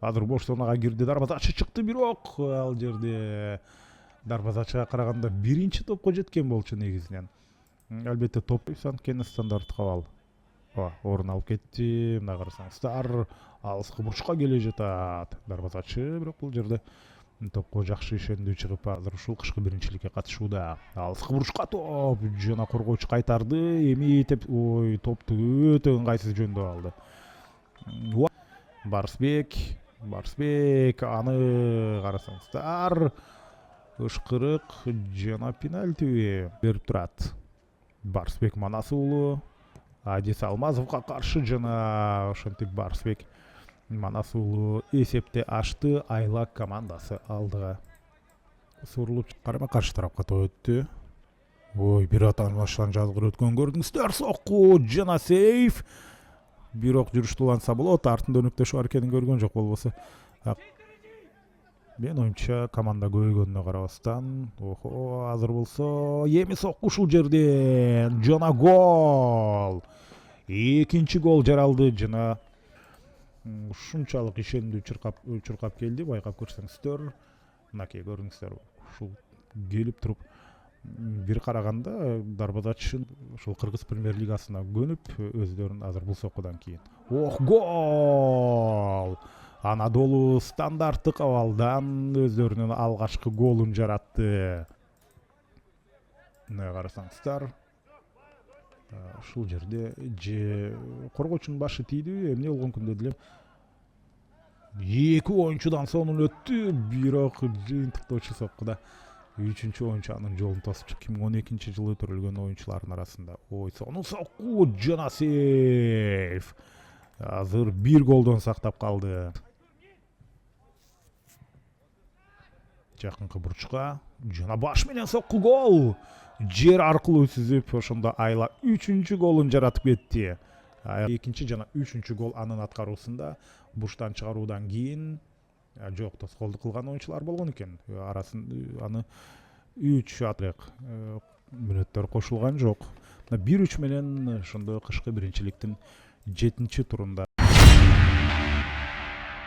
Азыр бош зонага кирди, дарбазачы чыкты, бирок ал жерде дарбазачыга караганда биринчи топко жеткен болчу негизинен. Албетте топ анткени стандарт кабал. Орун алып кетти. Мына карасаңыздар, алыскы бурчка келе жатат дарбазачы, бирок бул жерде топко жакшы ишендүү чыгып, азыр ушул кышкы биринчиликке катышууда. Алыскы бурчка топ жана коргоочу кайтарды. Эми топту өтө ыңгайсыз жөндөп алды. Барсбек аны карасаңыздар, ышкырык жана пенальти берип турат. Барсбек Манас уулу Адис Алмазовго каршы жана ошентип Барсбек Манас уулу эсепти ачты. Айлак командасы алдыга сурулуп карама-каршы тарапка өттү. Бир аталмаштан жазгыр өткөн көрдүңүздөр. Сокку жана сейф. Бирок жүрүштү уланса болот. Артында өнөктөшүү аракетин көргөн жок болбосо. Мен оюмча команда көйгөнүнө карабастан, азыр болсо эми сокку ушул жерден жана гол. Экинчи гол жаралды жана ушунчалык ишендүү чуркап келди. Байкап көрсөңүздөр, мынакей көрдүңүздөр, ушул келип туруп бир караганда дарбазачы ушул Кыргыз премьер лигасына көнүп өздөрүн азыр бул соккудан кийин. Гол! Анадолу стандарттык абалдан өздөрүнүн алгачкы голун жаратты. Мына карасаңыздар, ушул жерде же коргоочунун башы тийди, эмне болгон күндө делем. Эки оюнчудан сонун өттү, бирок жыйынтыктоочу соккуда үчүнчү оюнчу анын жолун тосуп чыкты. 2012-жылы төрөлгөн оюнчулардын арасында. Сонун сокку жана сейф. Азыр бир голдон сактап калды. Жакынкы бурчка жана баш менен сокку гол. Жер аркылуу сүзүп, ошондо Айла үчүнчү голун жаратып кетти. Экинчи жана үчүнчү гол анын аткаруусунда буштан чыгаруудан кийин жок, тоскоолдук кылган оюнчулар болгон экен. Арасында аны 3 атрек мүнөттөр кошулган жок. 1-3 менен ошондо кышкы биринчиликтин 7-турунда